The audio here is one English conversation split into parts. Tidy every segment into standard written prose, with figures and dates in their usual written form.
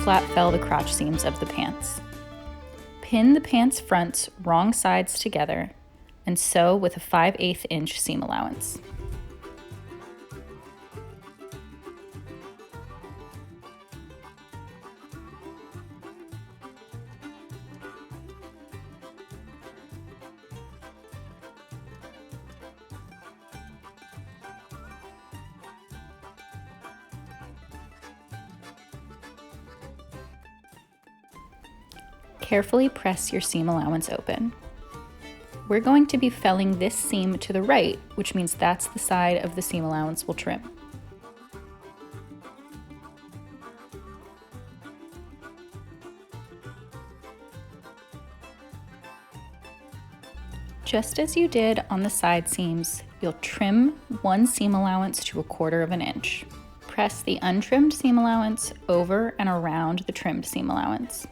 flat fell the crotch seams of the pants. Pin the pants fronts wrong sides together and sew with a 5/8 inch seam allowance. Carefully press your seam allowance open. We're going to be felling this seam to the right, which means that's the side of the seam allowance we'll trim. Just as you did on the side seams, you'll trim one seam allowance to 1/4 inch. Press the untrimmed seam allowance over and around the trimmed seam allowance.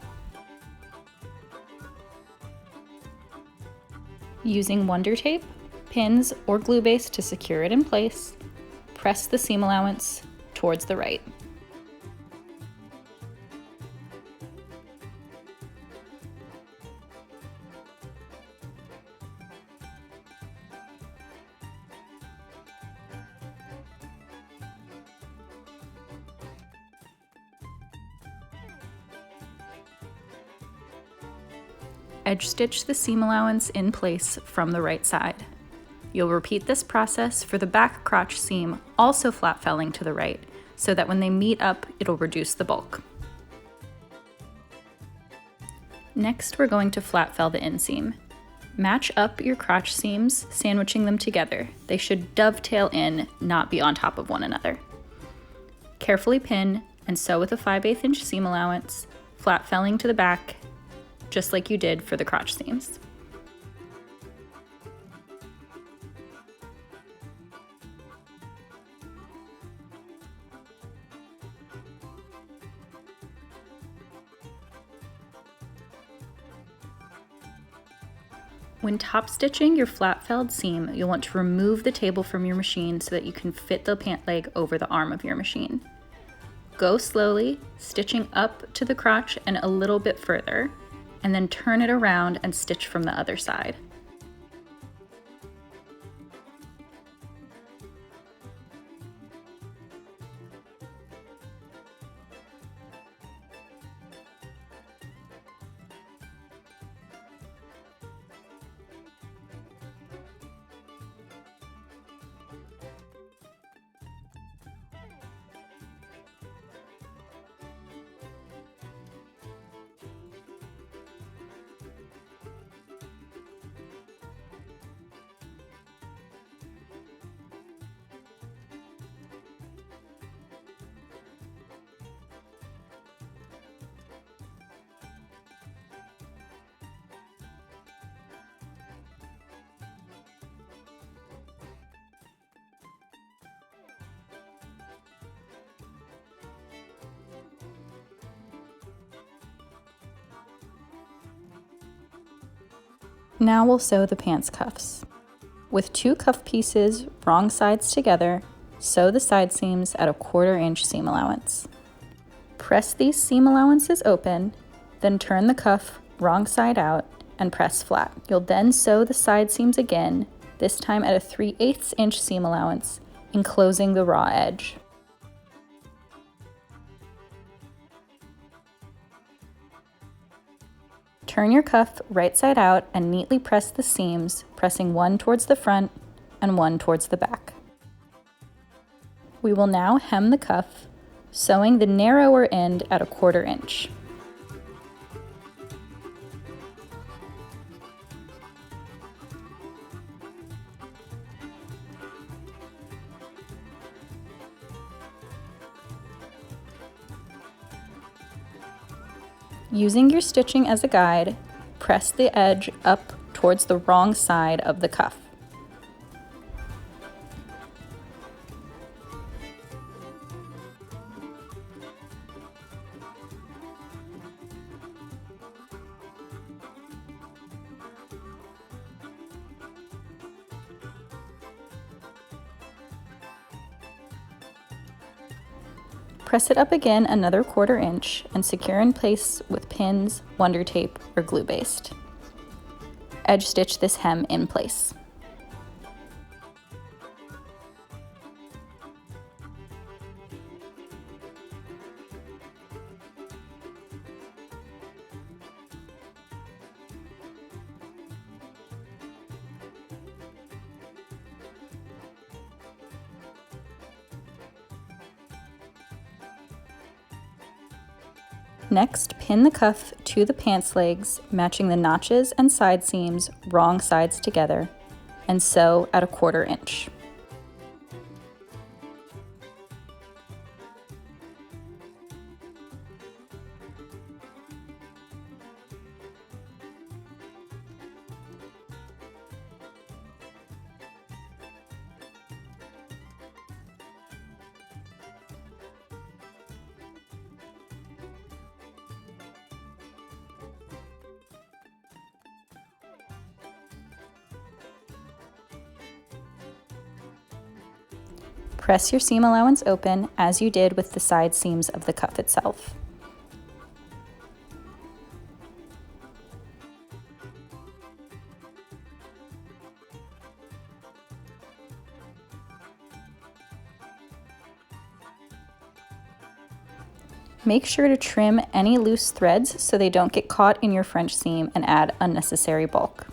Using Wonder Tape, pins, or glue base to secure it in place, press the seam allowance towards the right. Edge stitch the seam allowance in place from the right side. You'll repeat this process for the back crotch seam, also flat felling to the right, so that when they meet up, it'll reduce the bulk. Next, we're going to flat fell the inseam. Match up your crotch seams, sandwiching them together. They should dovetail in, not be on top of one another. Carefully pin and sew with a 5/8 inch seam allowance, flat felling to the back, just like you did for the crotch seams. When top stitching your flat felled seam, you'll want to remove the table from your machine so that you can fit the pant leg over the arm of your machine. Go slowly, stitching up to the crotch and a little bit further, and then turn it around and stitch from the other side. Now we'll sew the pants cuffs. With 2 cuff pieces wrong sides together, sew the side seams at a 1/4 inch seam allowance. Press these seam allowances open, then turn the cuff wrong side out and press flat. You'll then sew the side seams again, this time at a 3/8 inch seam allowance, enclosing the raw edge. Turn your cuff right side out and neatly press the seams, pressing one towards the front and one towards the back. We will now hem the cuff, sewing the narrower end at a 1/4 inch. Using your stitching as a guide, press the edge up towards the wrong side of the cuff. Press it up again another 1/4 inch and secure in place with pins, Wonder Tape, or glue baste. Edge stitch this hem in place. Next, pin the cuff to the pants legs, matching the notches and side seams wrong sides together, and sew at a 1/4 inch. Press your seam allowance open as you did with the side seams of the cuff itself. Make sure to trim any loose threads so they don't get caught in your French seam and add unnecessary bulk.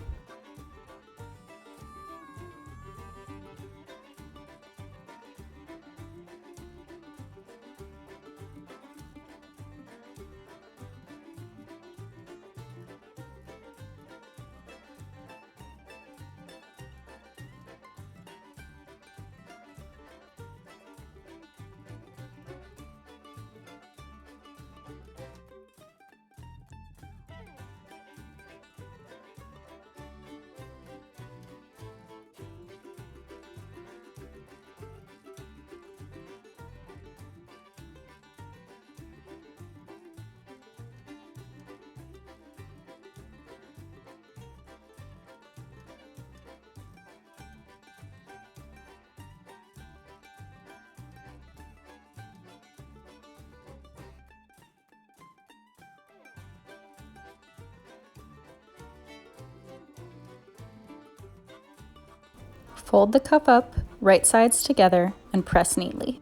Fold the cuff up, right sides together, and press neatly.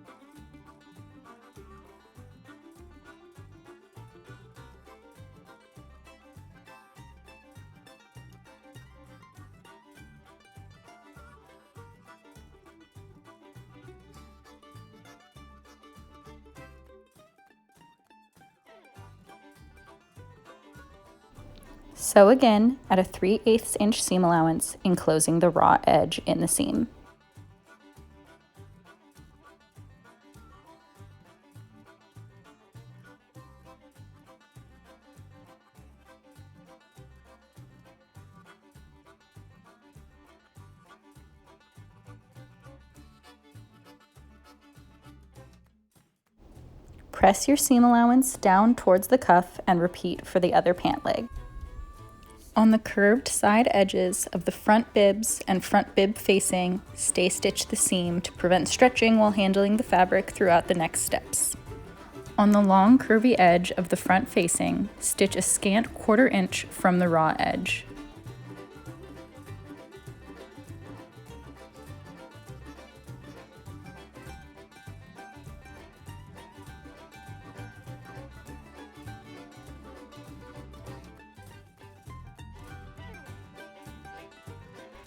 Sew again at a 3/8 inch seam allowance, enclosing the raw edge in the seam. Press your seam allowance down towards the cuff and repeat for the other pant leg. On the curved side edges of the front bibs and front bib facing, stay stitch the seam to prevent stretching while handling the fabric throughout the next steps. On the long curvy edge of the front facing, stitch a scant 1/4 inch from the raw edge.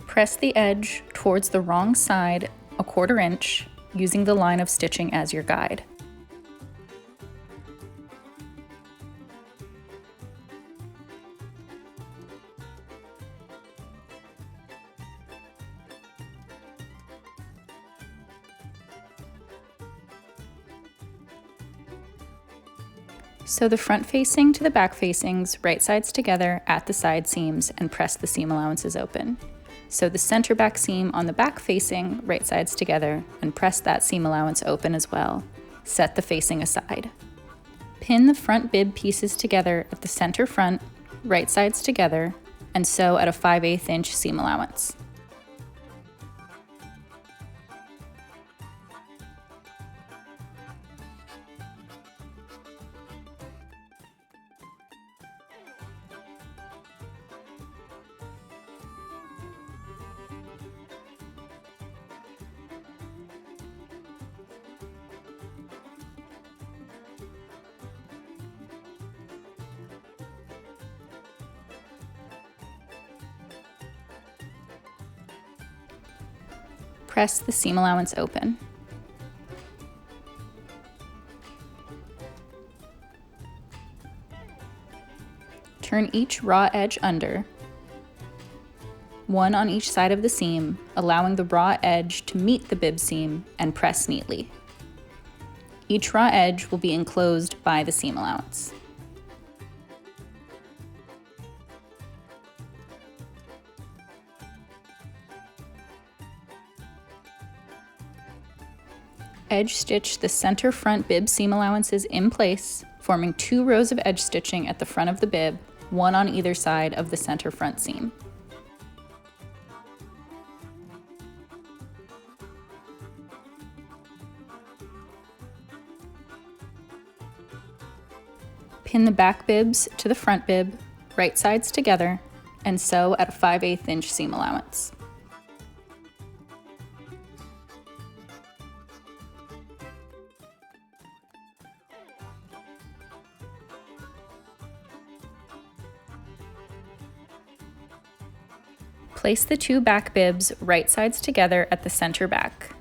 Press the edge towards the wrong side a 1/4 inch, using the line of stitching as your guide. Sew the front facing to the back facings, right sides together at the side seams, and press the seam allowances open. Sew the center back seam on the back facing, right sides together, and press that seam allowance open as well. Set the facing aside. Pin the front bib pieces together at the center front, right sides together, and sew at a 5/8 inch seam allowance. Press the seam allowance open. Turn each raw edge under, one on each side of the seam, allowing the raw edge to meet the bib seam and press neatly. Each raw edge will be enclosed by the seam allowance. Edge stitch the center front bib seam allowances in place, forming 2 rows of edge stitching at the front of the bib, one on either side of the center front seam. Pin the back bibs to the front bib, right sides together, and sew at a 5/8 inch seam allowance. Place the 2 back bibs right sides together at the center back.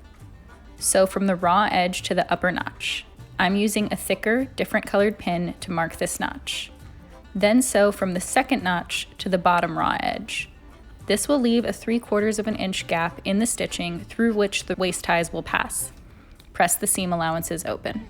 Sew from the raw edge to the upper notch. I'm using a thicker, different colored pin to mark this notch. Then sew from the second notch to the bottom raw edge. This will leave a 3/4 inch gap in the stitching through which the waist ties will pass. Press the seam allowances open.